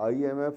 IMF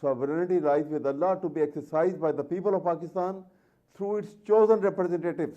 sovereignty lies with Allah to be exercised by the people of Pakistan through its chosen representatives.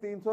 300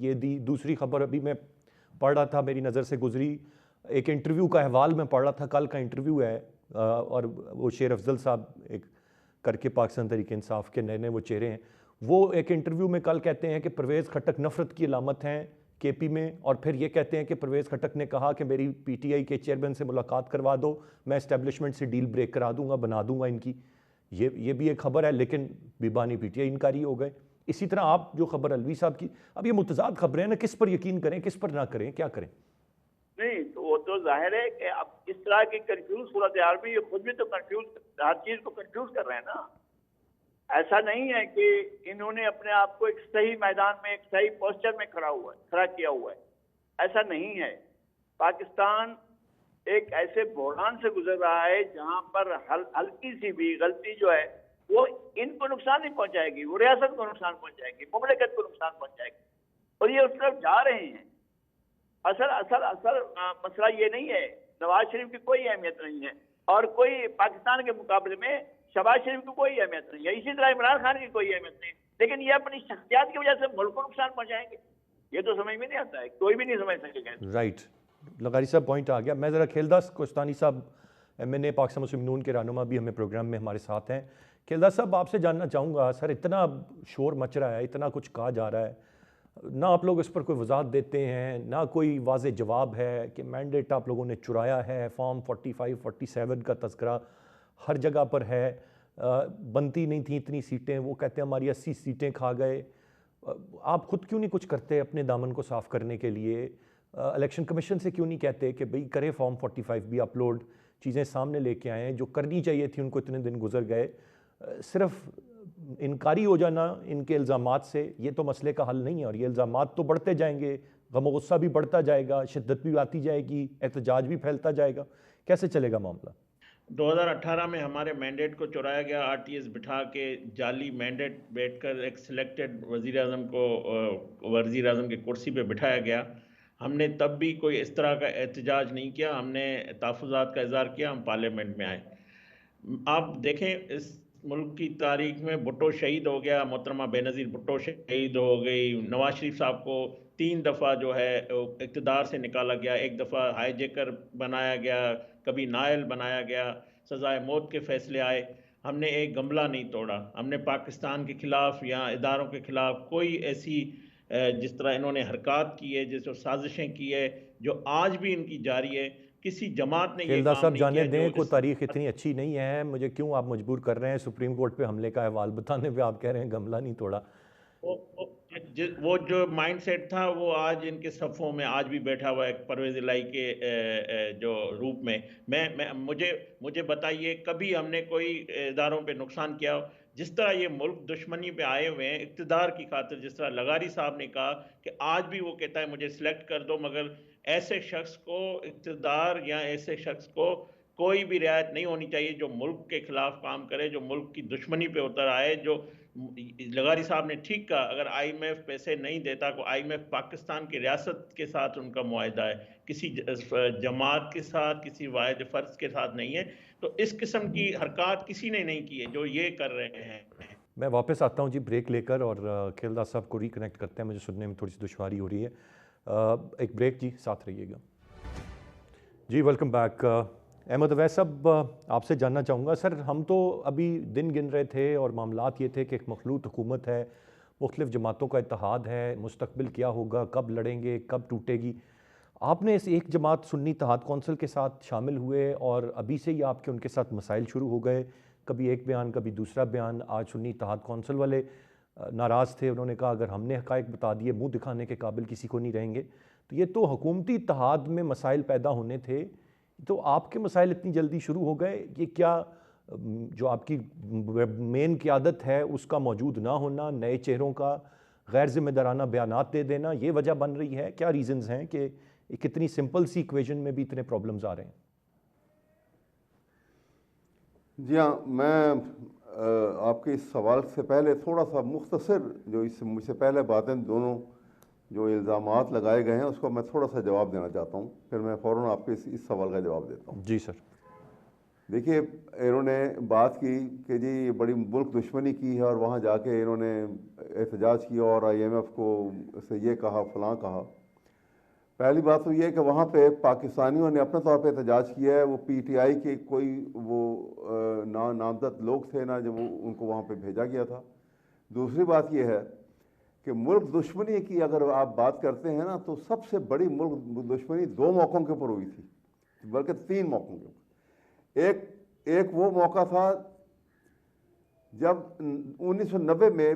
یہ دی, دوسری خبر ابھی میں پڑھ رہا تھا, میری نظر سے گزری, ایک انٹرویو کا احوال میں پڑھ رہا تھا, کل کا انٹرویو ہے, اور وہ شیر افضل صاحب ایک کر کے پاکستان تحریک انصاف کے نئے وہ چہرے ہیں, وہ ایک انٹرویو میں کل کہتے ہیں کہ پرویز خٹک نفرت کی علامت ہیں کے پی میں, اور پھر یہ کہتے ہیں کہ پرویز خٹک نے کہا کہ میری پی ٹی آئی کے چیئرمین سے ملاقات کروا دو, میں اسٹیبلشمنٹ سے ڈیل بریک کرا دوں گا, بنا دوں گا ان کی. یہ بھی ایک خبر ہے, لیکن بیبانی پی ٹی آئی انکاری ہو گئے. اسی طرح آپ جو خبر الوی صاحب کی, اب یہ متضاد خبریں ہیں نا, کس پر یقین کریں, کس پر نہ کریں, کیا کریں؟ نہیں تو وہ تو ظاہر ہے کہ اب اس طرح کی کنفیوز صورتحال میں یہ خود بھی تو کنفیوز, ہر چیز کو کنفیوز کر رہے ہیں نا. ایسا نہیں ہے کہ انہوں نے اپنے آپ کو ایک صحیح میدان میں, ایک صحیح پوسچر میں کھڑا کیا ہوا ہے, ایسا نہیں ہے. پاکستان ایک ایسے بحران سے گزر رہا ہے جہاں پر ہلکی سی بھی غلطی جو ہے وہ ان کو نقصان نہیں پہنچائے گی, وہ ریاست کو نقصان پہنچائے گی, مملکت کو نقصان پہنچائے گی, اور یہ اس طرف جا رہے ہیں. اصل مسئلہ یہ نہیں ہے, نواز شریف کی کوئی اہمیت نہیں ہے, اور کوئی پاکستان کے مقابلے میں شہباز شریف کی کوئی اہمیت نہیں ہے, اسی طرح عمران خان کی کوئی اہمیت نہیں, لیکن یہ اپنی شخصیات کی وجہ سے ملک کو نقصان پہنچائیں گے. یہ تو سمجھ میں نہیں آتا ہے, کوئی بھی نہیں سمجھ سکے گا. رائٹ, لغاری صاحب پوائنٹ آ گیا. میں ذرا کھیلداس کوستانی صاحب ایم این اے پاکستان مسلم نون کے رہنما بھی ہمیں پروگرام میں ہمارے ساتھ ہیں. کھیلداس صاحب آپ سے جاننا چاہوں گا, سر اتنا شور مچ رہا ہے, اتنا کچھ کہا جا رہا ہے, نہ آپ لوگ اس پر کوئی وضاحت دیتے ہیں, نہ کوئی واضح جواب ہے کہ مینڈیٹ آپ لوگوں نے چرایا ہے, فارم 45 47 کا تذکرہ ہر جگہ پر ہے, بنتی نہیں تھیں اتنی سیٹیں, وہ کہتے ہیں ہماری 80 سیٹیں کھا گئے. آپ خود کیوں نہیں کچھ کرتے اپنے دامن کو صاف کرنے کے لیے؟ الیکشن کمیشن سے کیوں نہیں کہتے کہ بھئی کریں فارم 45 بھی اپلوڈ, چیزیں سامنے لے کے آئیں جو کرنی چاہیے تھی, ان کو اتنے دن گزر گئے. صرف انکاری ہو جانا ان کے الزامات سے یہ تو مسئلے کا حل نہیں ہے, اور یہ الزامات تو بڑھتے جائیں گے, غم و غصہ بھی بڑھتا جائے گا, شدت بھی آتی جائے گی, احتجاج بھی پھیلتا جائے گا. کیسے چلے گا معاملہ؟ 2018 میں ہمارے مینڈیٹ کو چرایا گیا, آر ٹی ایس بٹھا کے جعلی مینڈیٹ بیٹھ کر ایک سلیکٹڈ وزیر اعظم کو وزیر اعظم کی کرسی پہ بٹھایا گیا. ہم نے تب بھی کوئی اس طرح کا احتجاج نہیں کیا, ہم نے تحفظات کا اظہار کیا, ہم پارلیمنٹ میں آئے. آپ دیکھیں اس ملک کی تاریخ میں بھٹو شہید ہو گیا, محترمہ بے نظیر بھٹو شہید ہو گئی, نواز شریف صاحب کو 3 دفعہ جو ہے اقتدار سے نکالا گیا, 1 دفعہ ہائی جیکر بنایا گیا, کبھی نائل بنایا گیا, سزائے موت کے فیصلے آئے. ہم نے ایک گملہ نہیں توڑا, ہم نے پاکستان کے خلاف یا اداروں کے خلاف کوئی ایسی جس طرح انہوں نے حرکات کی ہے, جس طرح سازشیں کی ہے جو آج بھی ان کی جاری ہے, کسی جماعت نے یہ کھیلداس کام صاحب نہیں جانے کیا. دیں, جو کوئی تاریخ اتنی اچھی نہیں ہے, مجھے کیوں آپ مجبور کر رہے ہیں سپریم کورٹ پہ حملے کا احوال بتانے پہ, آپ کہہ رہے ہیں گملہ نہیں توڑا. وہ جو مائنڈ سیٹ تھا وہ آج ان کے صفوں میں آج بھی بیٹھا ہوا ہے پرویز الہی کے جو روپ میں. مجھے بتائیے کبھی ہم نے کوئی اداروں پہ نقصان کیا ہو؟ جس طرح یہ ملک دشمنی پہ آئے ہوئے ہیں اقتدار کی خاطر, جس طرح لغاری صاحب نے کہا کہ آج بھی وہ کہتا ہے مجھے سلیکٹ کر دو, مگر ایسے شخص کو اقتدار یا ایسے شخص کو کوئی بھی رعایت نہیں ہونی چاہیے جو ملک کے خلاف کام کرے, جو ملک کی دشمنی پہ اتر آئے. جو لغاری صاحب نے ٹھیک کہا, اگر آئی ایم ایف پیسے نہیں دیتا, کو آئی ایم ایف پاکستان کی ریاست کے ساتھ ان کا معاہدہ ہے, کسی جماعت کے ساتھ, کسی واحد فرد کے ساتھ نہیں ہے. تو اس قسم کی حرکات کسی نے نہیں کی ہے جو یہ کر رہے ہیں. میں واپس آتا ہوں جی بریک لے کر, اور کھیلداس صاحب کو ریکنیکٹ کرتے ہیں, مجھے سننے میں تھوڑی سی دشواری ہو رہی ہے. ایک بریک جی, ساتھ رہیے گا جی. Welcome back. احمد اویس صاحب, آپ سے جاننا چاہوں گا سر, ہم تو ابھی دن گن رہے تھے اور معاملات یہ تھے کہ ایک مخلوط حکومت ہے, مختلف جماعتوں کا اتحاد ہے, مستقبل کیا ہوگا, کب لڑیں گے, کب ٹوٹے گی. آپ نے اس ایک جماعت سنی اتحاد کونسل کے ساتھ شامل ہوئے, اور ابھی سے ہی آپ کے ان کے ساتھ مسائل شروع ہو گئے, کبھی ایک بیان کبھی دوسرا بیان. آج سنی اتحاد کونسل والے ناراض تھے, انہوں نے کہا اگر ہم نے حقائق بتا دیے منہ دکھانے کے قابل کسی کو نہیں رہیں گے. تو یہ تو حکومتی اتحاد میں مسائل پیدا ہونے تھے, تو آپ کے مسائل اتنی جلدی شروع ہو گئے. یہ کیا جو آپ کی مین قیادت ہے اس کا موجود نہ ہونا, نئے چہروں کا غیر ذمہ دارانہ بیانات دے دینا, یہ وجہ بن رہی ہے؟ کیا ریزنز ہیں کہ ایک اتنی سمپل سی ایکویژن میں بھی اتنے پرابلمز آ رہے ہیں؟ جی ہاں, میں آپ کے اس سوال سے پہلے تھوڑا سا مختصر جو اس مجھ سے پہلے باتیں دونوں جو الزامات لگائے گئے ہیں اس کو میں تھوڑا سا جواب دینا چاہتا ہوں, پھر میں فوراً آپ کے اس سوال کا جواب دیتا ہوں. جی سر. دیکھیے انہوں نے بات کی کہ جی یہ بڑی ملک دشمنی کی ہے اور وہاں جا کے انہوں نے احتجاج کیا اور IMF کو سے یہ کہا فلاں کہا. پہلی بات تو یہ ہے کہ وہاں پہ پاکستانیوں نے اپنے طور پہ احتجاج کیا ہے. وہ PTI کے کوئی وہ نامزد لوگ تھے نا جو ان کو وہاں پہ بھیجا گیا تھا. دوسری بات یہ ہے کہ ملک دشمنی کی اگر آپ بات کرتے ہیں نا تو سب سے بڑی ملک دشمنی 2 موقعوں کے اوپر ہوئی تھی, بلکہ 3 موقعوں کے اوپر. ایک وہ موقع تھا جب 1990 میں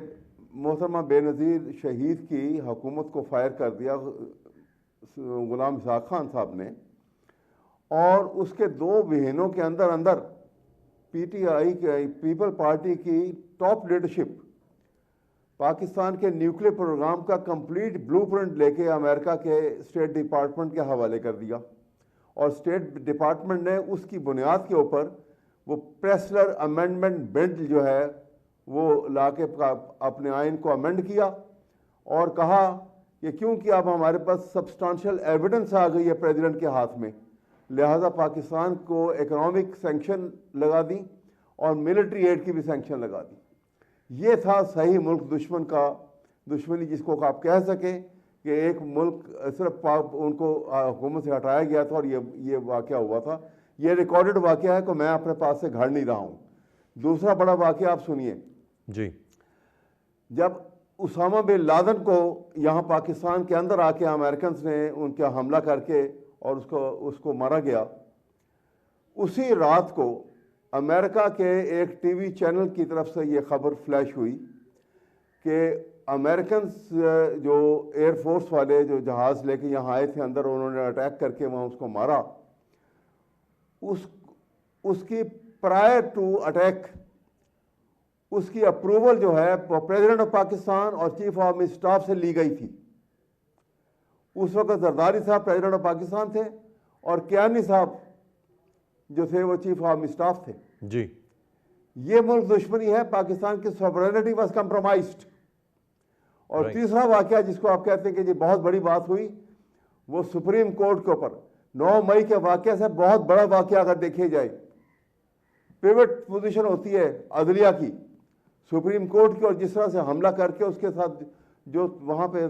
محترمہ بے نظیر شہید کی حکومت کو فائر کر دیا غلام اسحاق خان صاحب نے, اور اس کے 2 مہینوں کے اندر PTI کے پیپل پارٹی کی ٹاپ لیڈرشپ پاکستان کے نیوکلیئر پروگرام کا کمپلیٹ بلو پرنٹ لے کے امریکہ کے اسٹیٹ ڈپارٹمنٹ کے حوالے کر دیا, اور اسٹیٹ ڈپارٹمنٹ نے اس کی بنیاد کے اوپر وہ پریسلر امینڈمنٹ بل جو ہے وہ لا کے اپنے آئین کو امینڈ کیا اور کہا کہ کیونکہ اب ہمارے پاس سبسٹانشل ایویڈنس آ گئی ہے پریزیڈنٹ کے ہاتھ میں, لہٰذا پاکستان کو اکنامک سینکشن لگا دی اور ملٹری ایڈ کی بھی سینکشن لگا دی. یہ تھا صحیح ملک دشمن کا دشمنی جس کو آپ کہہ سکیں کہ ایک ملک صرف ان کو حکومت سے ہٹایا گیا تھا اور یہ واقعہ ہوا تھا. یہ ریکارڈڈ واقعہ ہے کہ میں اپنے پاس سے گھڑ نہیں رہا ہوں. دوسرا بڑا واقعہ آپ سنیے. جی. جب اسامہ بن لادن کو یہاں پاکستان کے اندر آ کے امریکنز نے ان کا حملہ کر کے اور اس کو مارا گیا, اسی رات کو امریکہ کے ایک TV چینل کی طرف سے یہ خبر فلیش ہوئی کہ امریکنز جو ایئر فورس والے جو جہاز لے کے یہاں آئے تھے اندر, انہوں نے اٹیک کر کے وہاں اس کو مارا. اس کی پرائر ٹو اٹیک اس کی اپروول جو ہے پریزیڈنٹ آف پاکستان اور چیف آف آرمی اسٹاف سے لی گئی تھی. اس وقت زرداری صاحب پریزیڈنٹ آف پاکستان تھے اور کیانی صاحب جو تھے وہ چیف آف آرمی اسٹاف تھے. جی. یہ ملک دشمنی ہے, پاکستان کی سوورینٹی واز کمپرومائزڈ. اور تیسرا واقعہ جس کو آپ کہتے ہیں کہ جی بہت بڑی بات ہوئی, وہ سپریم کورٹ کے اوپر 9 مئی کے واقعہ سے بہت بڑا واقعہ اگر دیکھے جائے. پیوٹ پوزیشن ہوتی ہے عدلیہ کی سپریم کورٹ کی, اور جس طرح سے حملہ کر کے اس کے ساتھ جو وہاں پہ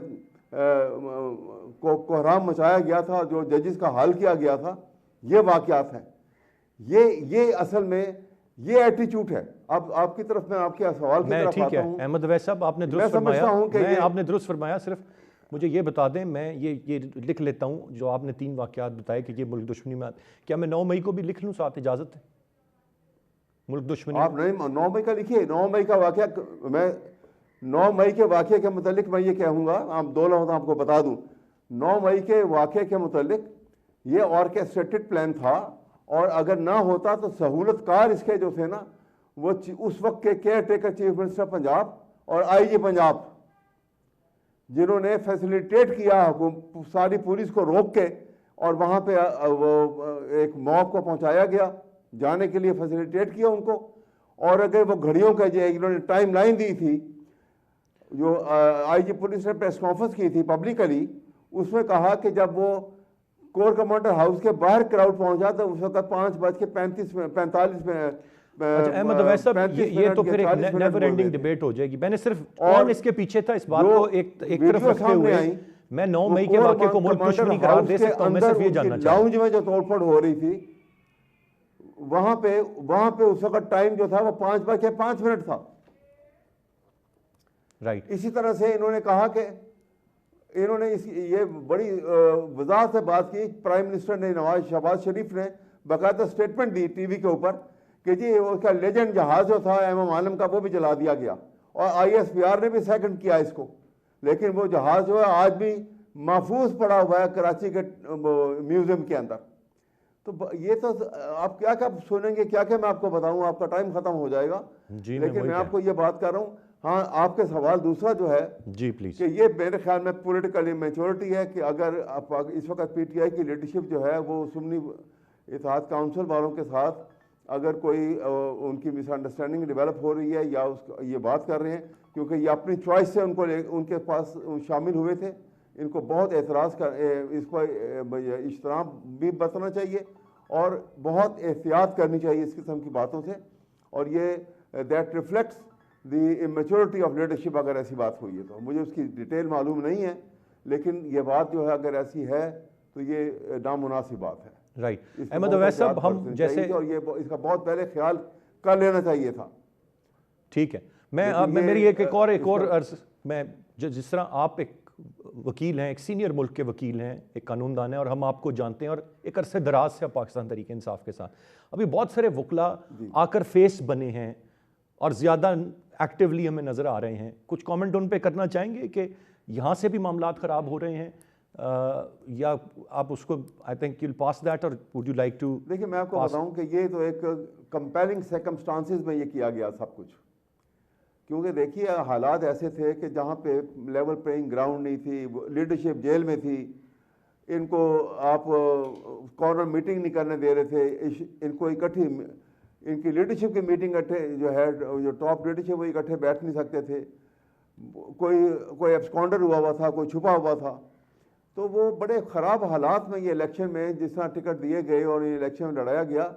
کوحرام مچایا گیا تھا, جو ججز کا حال کیا گیا تھا, یہ واقعات ہیں. یہ اصل میں یہ ایٹیچیوڈ ہے. اب آپ کی طرف میں آپ کے سوال کی طرف آتا ہوں. احمد اویس صاحب آپ نے درست فرمایا. صرف مجھے یہ بتا دیں, میں یہ لکھ لیتا ہوں جو آپ نے 3 واقعات بتائے کہ یہ ملک دشمنی میں, کیا میں 9 مئی کو بھی لکھ لوں ساتھ, اجازت ہے؟ ملک دشمنی آپ نہیں 9 مئی کا لکھیے. 9 مئی کا واقعہ, میں 9 مئی کے واقعے کے متعلق میں یہ کہوں گا, آپ 2 لفظ آپ کو بتا دوں. 9 مئی کے واقعے کے متعلق یہ آرکیسٹریٹڈ پلان تھا, اور اگر نہ ہوتا تو سہولت کار اس کے جو تھے نا وہ اس وقت کے care taker chief minister Punjab اور IG پنجاب, جنہوں نے فیسیلیٹیٹ کیا ساری پولیس کو روک کے, اور وہاں پہ ایک موب کو پہنچایا گیا جانے کے لیے, فیسیلیٹیٹ کیا ان کو. اور اگر وہ گھڑیوں کا جو انہوں نے ٹائم لائن دی تھی, جو IG پولیس نے پریس کانفرنس کی تھی پبلکلی, اس میں کہا کہ جب وہ کور کمانڈر ہاؤس کے باہر کراؤڈ پہنچا تو اس وقت 5:45 میں احمد اویس صاحب یہ تو پھر ایک نیور اینڈنگ ڈیبیٹ ہو جائے گی. میں نے صرف کون اس کے پیچھے تھا اس بات کو ایک طرف رکھتے ہوئے میں 9 مئی کے واقعے کو ملک دشمنی قرار دے سکتا ہوں. میں صرف یہ جاننا چاہتا ہوں لاؤنج میں جو توڑ پھوڑ ہو رہی تھی وہاں پہ اس وقت ٹائم جو تھا وہ 5:05 تھا. رائٹ. اسی طرح سے انہوں نے کہا کہ انہوں نے یہ بڑی وضاحت سے بات کی, پرائم منسٹر نے شہباز شریف نے باقاعدہ اسٹیٹمنٹ دی ٹی وی کے اوپر کہ جی اس کا لیجنڈ جہاز جو تھا ایم عالم کا وہ بھی جلا دیا گیا, اور ISPR نے بھی سیکنڈ کیا اس کو, لیکن وہ جہاز جو ہے آج بھی محفوظ پڑا ہوا ہے کراچی کے میوزیم کے اندر. تو یہ تو آپ کیا سنیں گے, کیا میں آپ کو بتاؤں, آپ کا ٹائم ختم ہو جائے گا. لیکن میں آپ کو یہ بات کر رہا ہوں. ہاں, آپ کے سوال دوسرا جو ہے جی پلیز, کہ یہ میرے خیال میں پولیٹیکل میچورٹی ہے کہ اگر اس وقت PTI کی لیڈرشپ جو ہے وہ سنی اتحاد کونسل والوں کے ساتھ اگر کوئی ان کی مس انڈرسٹینڈنگ ڈیولپ ہو رہی ہے یا یہ بات کر رہے ہیں, کیونکہ یہ اپنی چوائس سے ان کے پاس شامل ہوئے تھے, ان کو بہت اعتراض اس کو اجتناب بھی برتنا چاہیے, اور بہت احتیاط کرنی چاہیے اس قسم کی باتوں سے، اور یہ that reflects the maturity of leadership اگر ایسی بات ہوئی ہے تو. مجھے اس کی ڈیٹیل معلوم نہیں ہے، لیکن یہ بات جو ہے اگر ایسی ہے تو یہ نامناسب بات ہے. رائٹ. احمد اویس صاحب، ہم جیسے اور یہ اس کا بہت پہلے خیال کر لینا چاہیے تھا. ٹھیک ہے، میری ایک اور عرض، میں جس طرح آپ ایک وکیل ہیں، ایک سینئر ملک کے وکیل ہیں، ایک قانون دان ہیں، اور ہم آپ کو جانتے ہیں اور ایک عرصے دراز سے پاکستان تحریک انصاف کے ساتھ ابھی بہت سارے وکلا آ کر فیس بنے ہیں اور زیادہ ایکٹیولی ہمیں نظر آ رہے ہیں. کچھ کامنٹ ان پہ کرنا چاہیں گے کہ یہاں سے بھی معاملات خراب ہو رہے ہیں، یا آپ اس کو I think you pass that, اور وڈ یو لائک ٹو؟ دیکھیں میں آپ کو بتاؤں کہ یہ تو ایک کمپیلنگ سرکمسٹانسز میں یہ کیا گیا سب کچھ، کیونکہ دیکھیے حالات ایسے تھے کہ جہاں پہ لیول پلینگ گراؤنڈ نہیں تھی، لیڈرشپ جیل میں تھی، ان کو آپ کارنر میٹنگ نہیں کرنے دے رہے تھے، ان کو اکٹھی ان کی لیڈرشپ کی میٹنگ جو ہے جو ٹاپ لیڈرشپ وہ اکٹھے بیٹھ نہیں سکتے تھے، کوئی ایبسکانڈر ہوا ہوا تھا، کوئی چھپا ہوا تھا. تو وہ بڑے خراب حالات میں یہ الیکشن میں جس طرح ٹکٹ دیے گئے اور یہ الیکشن میں لڑایا گیا،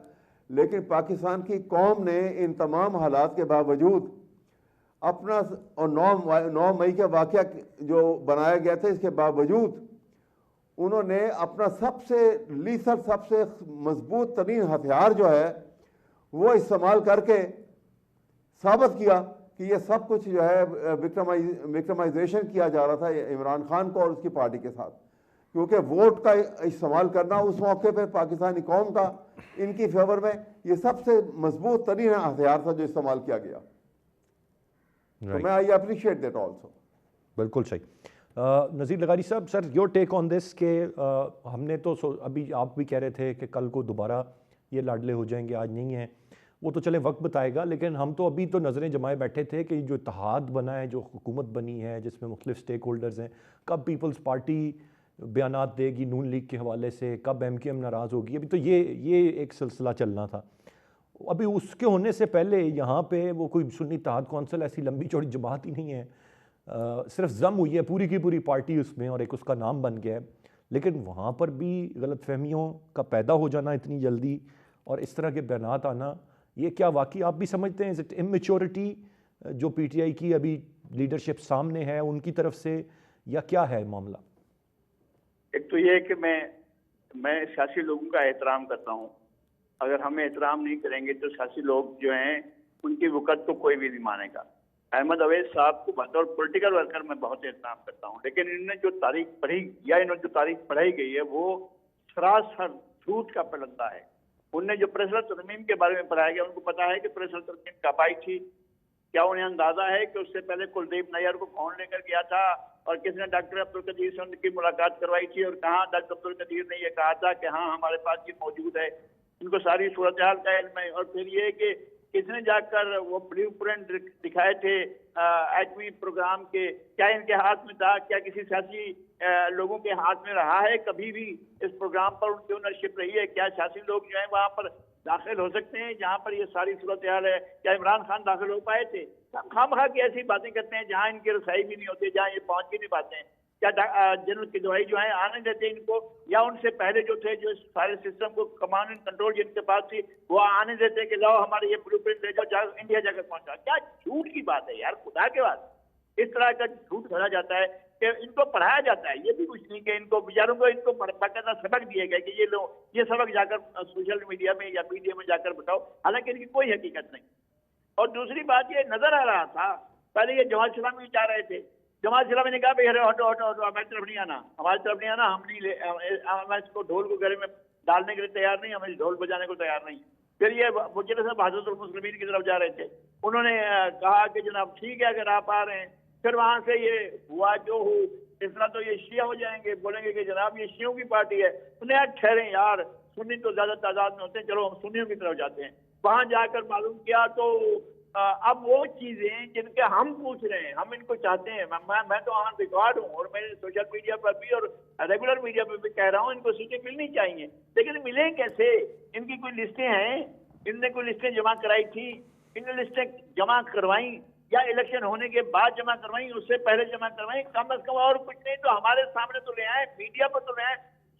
لیکن پاکستان کی قوم نے ان تمام حالات کے باوجود اپنا، اور 9 مئی کا واقعہ جو بنایا گیا تھا اس کے باوجود انہوں نے اپنا سب سے لیسر، سب سے مضبوط ترین ہتھیار جو ہے وہ استعمال کر کے ثابت کیا کہ یہ سب کچھ جو ہے وکٹمائزیشن کیا جا رہا تھا عمران خان کو اور اس کی پارٹی کے ساتھ، کیونکہ ووٹ کا استعمال کرنا اس موقع پہ پاکستانی قوم کا ان کی فیور میں یہ سب سے مضبوط ترین ہتھیار تھا جو استعمال کیا گیا. تو میں آئی اپریشیٹ دیٹ آلسو. بالکل صحیح. نذیر لغاری صاحب، سر یور ٹیک آن دس کہ ہم نے تو ابھی آپ بھی کہہ رہے تھے کہ کل کو دوبارہ یہ لاڈلے ہو جائیں گے، آج نہیں ہیں، وہ تو چلے وقت بتائے گا، لیکن ہم تو ابھی تو نظریں جمائے بیٹھے تھے کہ جو اتحاد بنا ہے، جو حکومت بنی ہے جس میں مختلف سٹیک ہولڈرز ہیں، کب پیپلز پارٹی بیانات دے گی نون لیگ کے حوالے سے، کب MKM ناراض ہوگی، ابھی تو یہ ایک سلسلہ چلنا تھا. ابھی اس کے ہونے سے پہلے یہاں پہ وہ کوئی سنی اتحاد کونسل ایسی لمبی چوڑی جماعت ہی نہیں ہے، صرف ضم ہوئی ہے پوری کی پوری پارٹی اس میں، اور ایک اس کا نام بن گیا ہے. لیکن وہاں پر بھی غلط فہمیوں کا پیدا ہو جانا اتنی جلدی اور اس طرح کے بیانات آنا، یہ کیا واقعی آپ بھی سمجھتے ہیں از اٹ اممیچورٹی جو PTI کی ابھی لیڈرشپ سامنے ہے ان کی طرف سے، یا کیا ہے معاملہ؟ ایک تو یہ کہ میں سیاسی لوگوں کا احترام کرتا ہوں. اگر ہمیں احترام نہیں کریں گے تو سیاسی لوگ جو ہیں ان کی وقت کو کوئی بھی نہیں مانے گا. احمد اویس صاحب کو بطور پولیٹیکل ورکر میں بہت احترام کرتا ہوں، لیکن انہوں نے جو تاریخ پڑھی یا انہوں نے جو تاریخ پڑھائی گئی ہے وہ سراسر جھوٹ کا پلندہ ہے. انہوں نے جو پریسل ترمیم کے بارے میں پڑھایا گیا، ان کو پتا ہے کہ پریسل ترمیم کب آئی تھی؟ کیا انہیں اندازہ ہے کہ اس سے پہلے کلدیپ نیر کو کون لے کر گیا تھا اور کس نے ڈاکٹر عبدالقدیر سے ان کی ملاقات کروائی تھی، اور کہاں ڈاکٹر عبدالقدیر نے یہ کہا تھا کہ ہاں ہمارے پاس یہ موجود ہے؟ ان کو ساری صورتحال کا علم ہے. اور پھر یہ کہ کس نے جا کر وہ بلیو پرنٹ دکھائے تھے ایٹمی پروگرام کے، کیا ان کے ہاتھ میں تھا؟ کیا کسی سیاسی لوگوں کے ہاتھ میں رہا ہے کبھی بھی اس پروگرام پر ان کی اونرشپ رہی ہے؟ کیا سیاسی لوگ جو ہیں وہاں پر داخل ہو سکتے ہیں جہاں پر یہ ساری صورتحال ہے؟ کیا عمران خان داخل ہو پائے تھے؟ ہم خواہ کی ایسی باتیں کرتے ہیں جہاں ان کی رسائی بھی نہیں ہوتی، جہاں یہ پہنچ بھی نہیں پاتے ہیں. کیا جنرل کدوئی جو ہیں آنے دیتے ان کو، یا ان سے پہلے جو تھے جو سارے سسٹم کو کمانڈ اینڈ کنٹرول جن کے پاس تھی وہ آنے دیتے کہ لاؤ ہمارے یہ بلو پرنٹ لے جاؤ، انڈیا جا کر پہنچا؟ کیا جھوٹ کی بات ہے یار، خدا کے بعد اس طرح کا جھوٹ گھڑا جاتا ہے کہ ان کو پڑھایا جاتا ہے. یہ بھی کچھ نہیں کہ ان کو بیچاروں کو ان کو باقاعدہ سبق دیے گئے کہ یہ سبق جا کر سوشل میڈیا میں یا میڈیا میں جا کر بتاؤ، حالانکہ ان کی کوئی حقیقت نہیں. اور دوسری بات یہ نظر آ رہا تھا، پہلے یہ جماعت اسلامی بھی چاہ رہے تھے، جماعت اسلامی نے کہا بھائی ہٹو ہماری طرف نہیں آنا، ہماری طرف نہیں آنا، ہم اس کو ڈھول کو گلے میں ڈالنے کے لیے تیار نہیں، ہمیں ڈھول بجانے کو تیار نہیں. پھر یہ مجرد صاحب حضرت المسلمین کی طرف جا رہے تھے، انہوں نے کہا کہ جناب ٹھیک ہے اگر آپ آ رہے ہیں. پھر وہاں سے یہ ہوا جو ہو، اس طرح تو یہ شیعہ ہو جائیں گے، بولیں گے کہ جناب یہ شیعوں کی پارٹی ہے. انہیں یار ٹھہریں یار، سنی تو زیادہ تعداد میں ہوتے ہیں، چلو ہم سنیوں کی طرف جاتے ہیں. وہاں جا کر معلوم کیا تو اب وہ چیزیں جن کے ہم پوچھ رہے ہیں، ہم ان کو چاہتے ہیں. میں تو آن ریکارڈ ہوں اور میں سوشل میڈیا پر بھی اور ریگولر میڈیا پر بھی کہہ رہا ہوں ان کو سیٹیں ملنی چاہیے، لیکن ملیں کیسے؟ ان کی کوئی لسٹیں ہیں؟ ان نے کوئی لسٹیں جمع کرائی تھی؟ ان نے لسٹیں جمع کروائیں یا الیکشن ہونے کے بعد جمع کروائیں، اس سے پہلے جمع کروائیں؟ کم از کم اور کچھ نہیں تو ہمارے سامنے تو لے آئیں، میڈیا پر تو لے آئیں.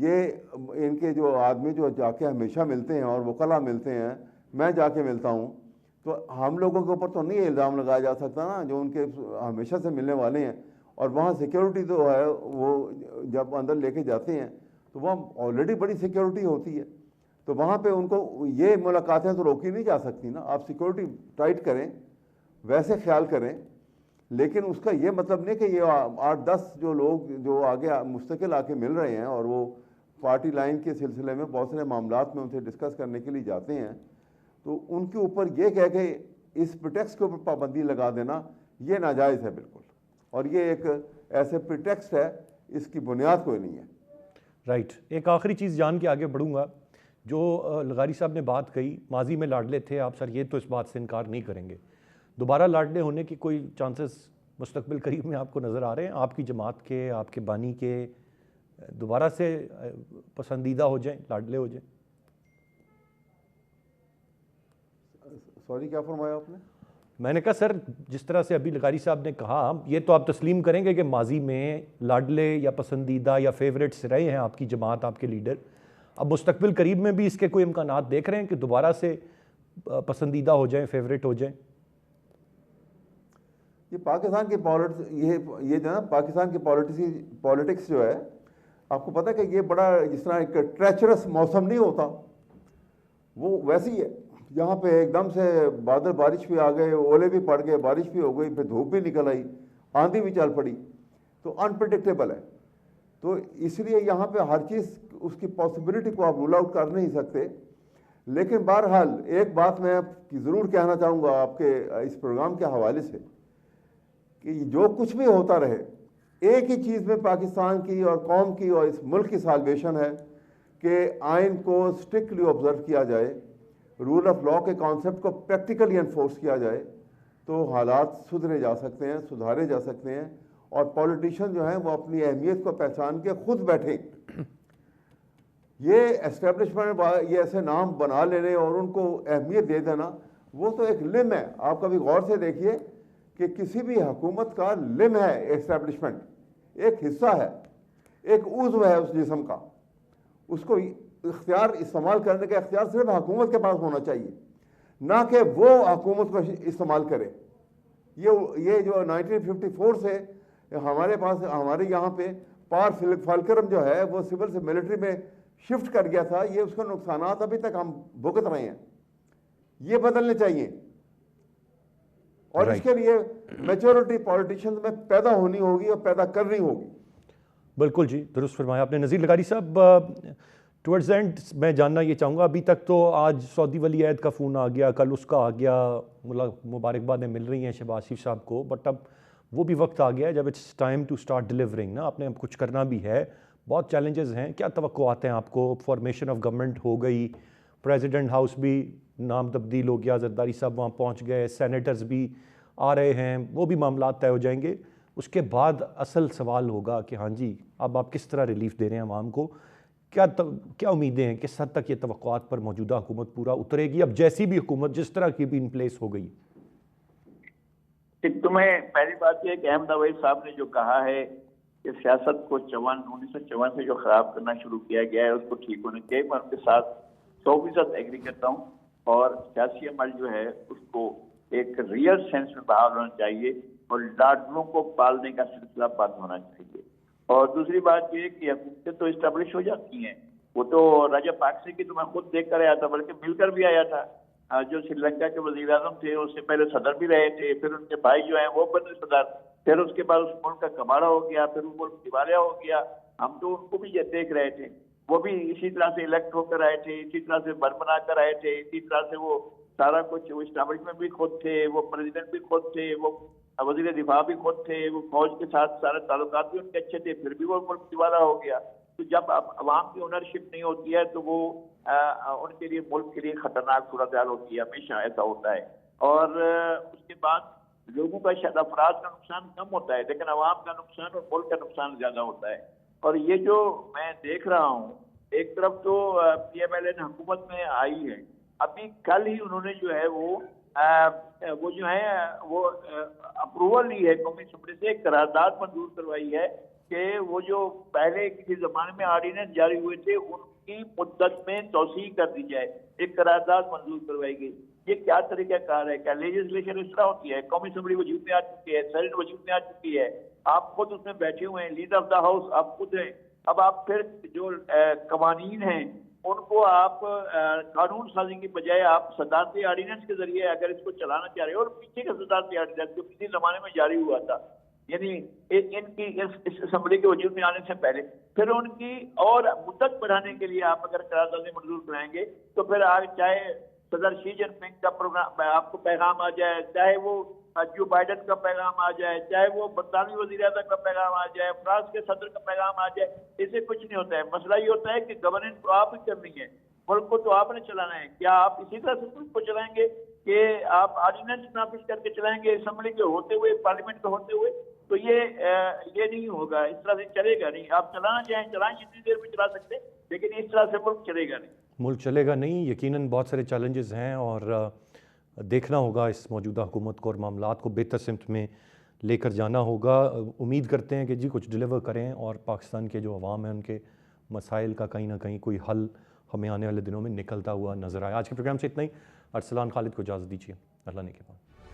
یہ ان کے جو آدمی جو جا کے ہمیشہ ملتے ہیں اور وکلا ملتے ہیں، میں جا کے ملتا ہوں، تو ہم لوگوں کے اوپر تو نہیں الزام لگایا جا سکتا نا، جو ان کے ہمیشہ سے ملنے والے ہیں. اور وہاں سیکیورٹی تو ہے، وہ جب اندر لے کے جاتے ہیں تو وہاں آلریڈی بڑی سیکیورٹی ہوتی ہے، تو وہاں پہ ان کو یہ ملاقاتیں تو روکی نہیں جا سکتی نا. آپ سیکیورٹی ٹائٹ کریں، ویسے خیال کریں، لیکن اس کا یہ مطلب نہیں کہ یہ 8-10 جو لوگ جو آگے مستقل آ کے مل رہے ہیں اور وہ پارٹی لائن کے سلسلے میں بہت سارے معاملات میں ان سے ڈسکس کرنے کے لیے جاتے ہیں، تو ان کے اوپر یہ کہہ کے اس پریٹیکسٹ کے اوپر پابندی لگا دینا یہ ناجائز ہے بالکل. اور یہ ایک ایسے پریٹیکسٹ ہے، اس کی بنیاد کوئی نہیں ہے. رائٹ. ایک آخری چیز جان کے آگے بڑھوں گا. جو لغاری صاحب نے بات کہی، ماضی میں لاڈلے تھے آپ سر، یہ تو اس بات سے انکار نہیں کریں گے. دوبارہ لاڈلے ہونے کی کوئی چانسز مستقبل قریب میں آپ کو نظر آ رہے ہیں؟ آپ کی جماعت کے، آپ کے بانی کے دوبارہ سے پسندیدہ ہو جائیں، لاڈلے ہو جائیں؟ سوری، کیا فرمایا آپ نے؟ میں نے کہا سر، جس طرح سے ابھی لغاری صاحب نے کہا، یہ تو آپ تسلیم کریں گے کہ ماضی میں لاڈلے یا پسندیدہ یا فیوریٹس رہے ہیں آپ کی جماعت، آپ کے لیڈر. اب مستقبل قریب میں بھی اس کے کوئی امکانات دیکھ رہے ہیں کہ دوبارہ سے پسندیدہ ہو جائیں، فیوریٹ ہو جائیں؟ یہ پاکستان کی یہ جو ہے نا، پاکستان کی پالیٹکس جو ہے، آپ کو پتہ ہے کہ یہ بڑا جس طرح ایک ٹریچرس موسم نہیں ہوتا، وہ ویسے ہی ہے. یہاں پہ ایک دم سے بادل بارش بھی آ گئے، اولے بھی پڑ گئے، بارش بھی ہو گئی، پھر دھوپ بھی نکل آئی، آندھی بھی چل پڑی، تو انپریڈکٹیبل ہے. تو اس لیے یہاں پہ ہر چیز اس کی پاسبلٹی کو آپ رول آؤٹ کر نہیں سکتے. لیکن بہرحال ایک بات میں ضرور کہنا چاہوں گا آپ کے اس پروگرام کے حوالے سے، کہ جو کچھ بھی ہوتا رہے، ایک ہی چیز میں پاکستان کی اور قوم کی اور اس ملک کی سالویشن ہے کہ آئین کو اسٹرکٹلی آبزرو کیا جائے، رول آف لا کے کانسیپٹ کو پریکٹیکلی انفورس کیا جائے، تو حالات سدھرے جا سکتے ہیں، سدھارے جا سکتے ہیں، اور پولیٹیشین جو ہیں وہ اپنی اہمیت کو پہچان کے خود بیٹھیں. یہ اسٹیبلشمنٹ یہ ایسے نام بنا لینے اور ان کو اہمیت دے دینا، وہ تو ایک لم ہے. آپ کبھی غور سے دیکھیے کہ کسی بھی حکومت کا لم ہے اسٹیبلشمنٹ، ایک حصہ ہے، ایک عضو ہے اس جسم کا. اس کو اختیار استعمال کرنے کا اختیار صرف حکومت کے پاس ہونا چاہیے، نہ کہ وہ حکومت کو استعمال کرے. یہ جو 1954 سے ہمارے پاس، ہمارے یہاں پہ فالکرم جو ہے وہ سول سے ملٹری میں شفٹ کر گیا تھا، یہ اس کا نقصانات ابھی تک ہم بھگت رہے ہیں. یہ بدلنے چاہیے، اور اس کے لیے میچورٹی پولیٹیشنز میں پیدا ہونی ہوگی اور پیدا کرنی ہوگی. بالکل جی، درست فرمایا آپ نے. نذیر لغاری صاحب، ٹورڈز اینڈ میں جاننا یہ چاہوں گا، ابھی تک تو آج سعودی ولی عہد کا فون آ گیا، کل اس کا آ گیا، مبارکبادیں مل رہی ہیں شہباز شریف صاحب کو، بٹ اب وہ بھی وقت آ گیا ہے جب it's time to start delivering نا. آپ نے اب کچھ کرنا بھی ہے، بہت چیلنجز ہیں. کیا توقعات ہیں آپ کو؟ فارمیشن آف گورنمنٹ ہو گئی، پریزیڈنٹ ہاؤس بھی نام تبدیل ہو گیا، زرداری صاحب وہاں پہنچ گئے، سینیٹرز بھی آ رہے ہیں، وہ بھی معاملات طے ہو جائیں گے. اس کے بعد اصل سوال ہوگا کہ ہاں جی، اب آپ کس طرح ریلیف دے رہے ہیں عوام کو؟ کیا امیدیں ہیں؟ کس حد تک یہ توقعات پر موجودہ حکومت پورا اترے گی، اب جیسی بھی حکومت جس طرح کی بھی ان پلیس ہو گئی؟ تمہیں پہلی بات یہ کہ احمد اویس صاحب نے جو کہا ہے کہ سیاست کو 1954 سے جو خراب کرنا شروع کیا گیا ہے اس کو ٹھیک ہونا چاہیے، میں ان کے ساتھ 100% ایگری کرتا ہوں. اور سیاسی عمل جو ہے اس کو ایک ریئل سینس میں بحال ہونا چاہیے اور لاڈلوں کو پالنے کا سلسلہ بند ہونا چاہیے. اور دوسری بات یہ کہ حکومتیں تو اسٹیبلش ہو جاتی ہیں، وہ تو راجہ پاکسے کی تو میں خود دیکھ کر آیا تھا، بلکہ مل کر بھی آیا تھا. جو سری لنکا کے وزیر اعظم تھے اس سے پہلے صدر بھی رہے تھے، پھر ان کے بھائی جو ہیں وہ بنے صدر، پھر اس کے بعد اس ملک کا کباڑا ہو گیا، پھر وہ ملک دیوالیہ ہو گیا. ہم تو ان کو بھی یہ دیکھ رہے تھے، وہ بھی اسی طرح سے الیکٹ ہو کر آئے تھے، اسی طرح سے بنا کر آئے تھے، اسی طرح سے وہ سارا کچھ، وہ اسٹیبلشمنٹ بھی خود تھے، وہ پریزیڈنٹ بھی خود تھے، وہ وزیر دفاع بھی خود تھے، وہ فوج کے ساتھ سارے تعلقات بھی ان کے اچھے تھے، پھر بھی وہ ملک دیوالیہ ہو گیا. تو جب عوام کی اونرشپ نہیں ہوتی ہے تو وہ ان کے لیے، ملک کے لیے خطرناک صورتحال ہوتی ہے، ہمیشہ ایسا ہوتا ہے. اور اس کے بعد لوگوں کا شاید افراد کا نقصان کم ہوتا ہے، لیکن عوام کا نقصان اور ملک کا نقصان زیادہ ہوتا ہے. اور یہ جو میں دیکھ رہا ہوں، ایک طرف تو پی ایم ایل این حکومت میں آئی ہے، ابھی کل ہی انہوں نے جو ہے وہ جو ہے وہ اپروول لی ہے قومی اسمبلی سے، ایک قرارداد منظور کروائی ہے کہ وہ جو پہلے کسی زمانے میں آرڈیننس جاری ہوئے تھے ان کی مدت میں توسیع کر دی جائے، ایک قرارداد منظور کروائی گئی. یہ کیا طریقہ کار ہے؟ کیا لیجسلیشن اس طرح ہوتی ہے؟ قومی اسمبلی وجود میں آ چکی ہے، سینٹ وجود میں آ چکی ہے، آپ خود اس میں بیٹھے ہوئے ہیں، لیڈر آف دا ہاؤس آپ خود ہیں. اب آپ پھر جو قوانین ہیں ان کو آپ قانون سازی کی بجائے آپ صدارتی آرڈیننس کے ذریعے اگر اس کو چلانا چاہ رہے ہیں، اور پیچھے کا صدارتی آرڈیننس جو کسی زمانے میں جاری ہوا تھا، یعنی ان کی اس اسمبلی کے وجود میں آنے سے پہلے، پھر ان کی اور مدت بڑھانے کے لیے آپ اگر قراردادیں منظور کرائیں گے تو پھر آگے چاہے صدر شی جن پنگ کا پروگرام آپ کو پیغام آ جائے، چاہے وہ جو بائیڈن کا پیغام آ جائے، چاہے وہ برطانوی وزیر اعظم کا پیغام آ جائے، فرانس کے صدر کا پیغام آ جائے، اس سے کچھ نہیں ہوتا ہے. مسئلہ یہ ہوتا ہے کہ گورننس تو آپ ہی کرنی ہے، ملک کو تو آپ نے چلانا ہے. کیا آپ اسی طرح سے ملک کو چلائیں گے کہ آپ آرڈیننس نافذ کر کے چلائیں گے اسمبلی کے ہوتے ہوئے، پارلیمنٹ کے ہوتے ہوئے؟ تو یہ نہیں ہوگا، اس طرح سے چلے گا نہیں. آپ چلانا چاہیں چلائیں، جتنی دیر میں چلا سکتے، لیکن اس طرح سے ملک چلے گا نہیں. ملک چلے گا نہیں. یقیناً بہت سارے چیلنجز ہیں اور دیکھنا ہوگا اس موجودہ حکومت کو اور معاملات کو بہتر سمت میں لے کر جانا ہوگا. امید کرتے ہیں کہ جی کچھ ڈیلیور کریں اور پاکستان کے جو عوام ہیں ان کے مسائل کا کہیں نہ کہیں کوئی حل ہمیں آنے والے دنوں میں نکلتا ہوا نظر آئے. آج کے پروگرام سے اتنا ہی. ارسلان خالد کو اجازت دیجیے. اللہ نے کے بعد.